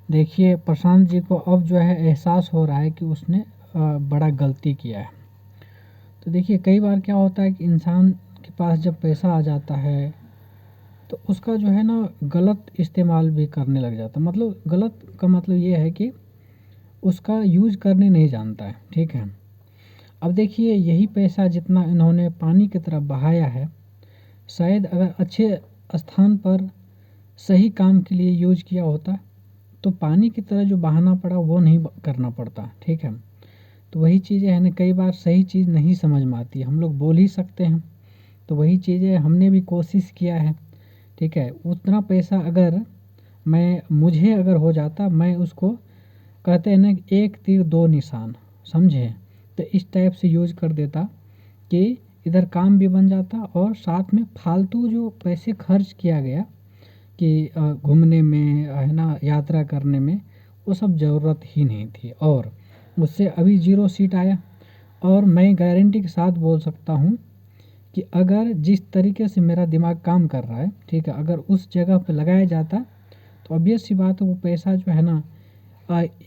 देखिए प्रशांत जी को अब जो है एहसास हो रहा है कि उसने बड़ा गलती किया है। तो देखिए कई बार क्या होता है कि इंसान के पास जब पैसा आ जाता है तो उसका जो है ना गलत इस्तेमाल भी करने लग जाता है। मतलब गलत का मतलब ये है कि उसका यूज़ करने नहीं जानता है, ठीक है। अब देखिए यही पैसा जितना इन्होंने पानी की तरफ बहाया है, शायद अगर अच्छे स्थान पर सही काम के लिए यूज़ किया होता तो पानी की तरह जो बहाना पड़ा वो नहीं करना पड़ता, ठीक है। तो वही चीज़ें है ना, कई बार सही चीज़ नहीं समझ में आती, हम लोग बोल ही सकते हैं। तो वही चीज़ें हमने भी कोशिश किया है, ठीक है। उतना पैसा अगर मुझे अगर हो जाता, मैं उसको कहते हैं ना एक तीर दो निशान, समझे। तो इस टाइप से यूज कर देता कि इधर काम भी बन जाता और साथ में फालतू जो पैसे खर्च किया गया कि घूमने में है ना, यात्रा करने में, वो सब ज़रूरत ही नहीं थी। और उससे अभी 0 सीट आया। और मैं गारंटी के साथ बोल सकता हूँ कि अगर जिस तरीके से मेरा दिमाग काम कर रहा है, ठीक है, अगर उस जगह पे लगाया जाता तो ऑब्वियस सी बात है वो पैसा जो है ना,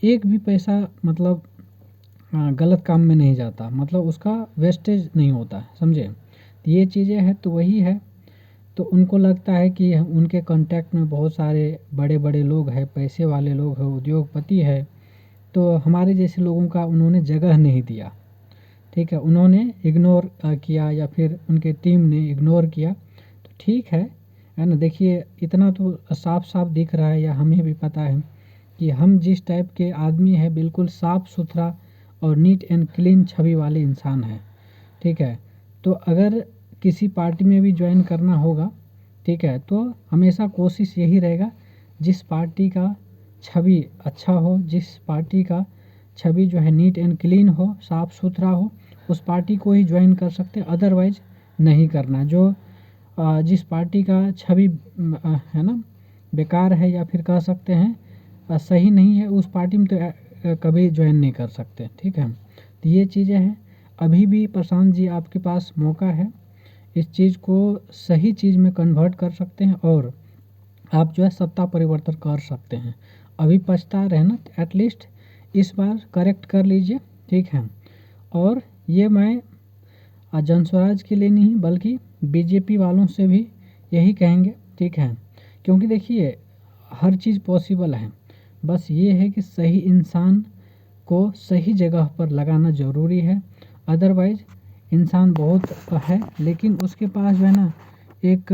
एक भी पैसा मतलब गलत काम में नहीं जाता, मतलब उसका वेस्टेज नहीं होता, समझे। ये चीज़ें हैं तो वही है। तो उनको लगता है कि उनके कांटेक्ट में बहुत सारे बड़े-बड़े लोग हैं, पैसे वाले लोग हैं, उद्योगपति है, तो हमारे जैसे लोगों का उन्होंने जगह नहीं दिया, ठीक है। उन्होंने इग्नोर किया या फिर उनके टीम ने इग्नोर किया, तो ठीक है ना। देखिए इतना तो साफ-साफ दिख रहा है या हमें भी पता है कि हम जिस टाइप के आदमी हैं, बिल्कुल साफ-सुथरा और नीट एंड क्लीन छवि वाले इंसान हैं, ठीक है। तो अगर किसी पार्टी में भी ज्वाइन करना होगा, ठीक है, तो हमेशा कोशिश यही रहेगा जिस पार्टी का छवि अच्छा हो, जिस पार्टी का छवि जो है नीट एंड क्लीन हो, साफ सुथरा हो, उस पार्टी को ही ज्वाइन कर सकते हैं, अदरवाइज नहीं करना। जो जिस पार्टी का छवि है ना बेकार है या फिर कह सकते हैं सही नहीं है, उस पार्टी में तो कभी ज्वाइन नहीं कर सकते, ठीक है। तो ये चीज़ें हैं। अभी भी प्रशांत जी आपके पास मौका है, इस चीज़ को सही चीज़ में कन्वर्ट कर सकते हैं और आप जो है सत्ता परिवर्तन कर सकते हैं। अभी पछता रहे ना, एटलीस्ट इस बार करेक्ट कर लीजिए, ठीक है। और ये मैं जनस्वराज के लिए नहीं बल्कि बीजेपी वालों से भी यही कहेंगे, ठीक है। क्योंकि देखिए हर चीज़ पॉसिबल है, बस ये है कि सही इंसान को सही जगह पर लगाना ज़रूरी है। अदरवाइज़ इंसान बहुत है लेकिन उसके पास जो है ना एक